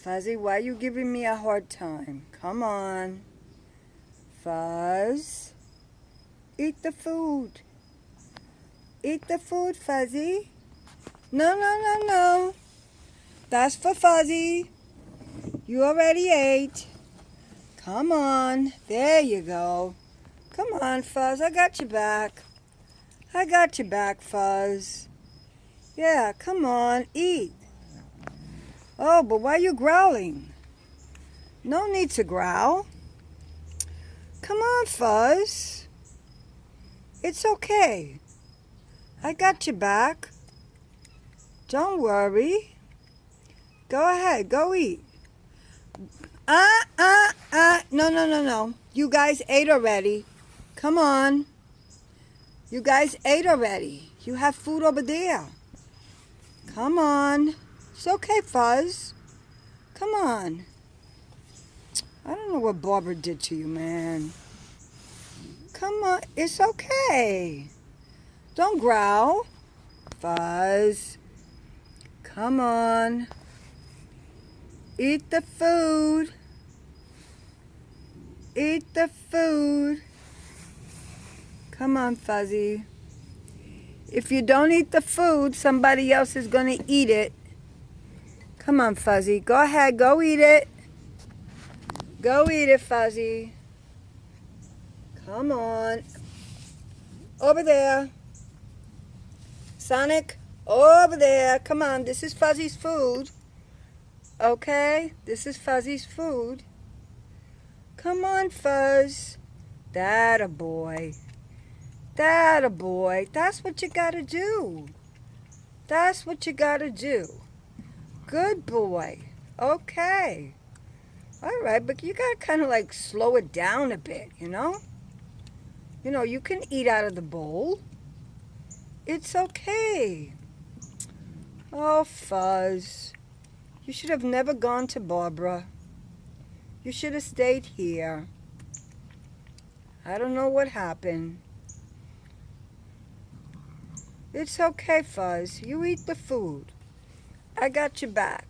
Fuzzy, why are you giving me a hard time? Come on. Fuzz. Eat the food. Eat the food, Fuzzy. No, no, no, no. That's for Fuzzy. You already ate. Come on. There you go. Come on, Fuzz. I got you back. I got you back, Fuzz. Yeah, come on. Eat. Oh, but why are you growling? No need to growl. Come on, Fuzz. It's okay. I got you back. Don't worry. Go ahead. Go eat. No, no, no, no. You guys ate already. Come on. You guys ate already. You have food over there. Come on. It's okay, Fuzz. Come on. I don't know what Barbara did to you, man. Come on. It's okay. Don't growl. Fuzz. Come on. Eat the food. Eat the food. Come on, Fuzzy. If you don't eat the food, somebody else is going to eat it. Come on, Fuzzy. Go ahead. Go eat it. Go eat it, Fuzzy. Come on. Over there. Sonic, over there. Come on. This is Fuzzy's food. Okay? This is Fuzzy's food. Come on, Fuzz. That a boy. That a boy. That's what you gotta do. That's what you gotta do. Good boy. Okay. All right, but you gotta kind of like slow it down a bit, you know? You know, you can eat out of the bowl. It's okay. Oh, Fuzz. You should have never gone to Barbara. You should have stayed here. I don't know what happened. It's okay, Fuzz. You eat the food. I got your back.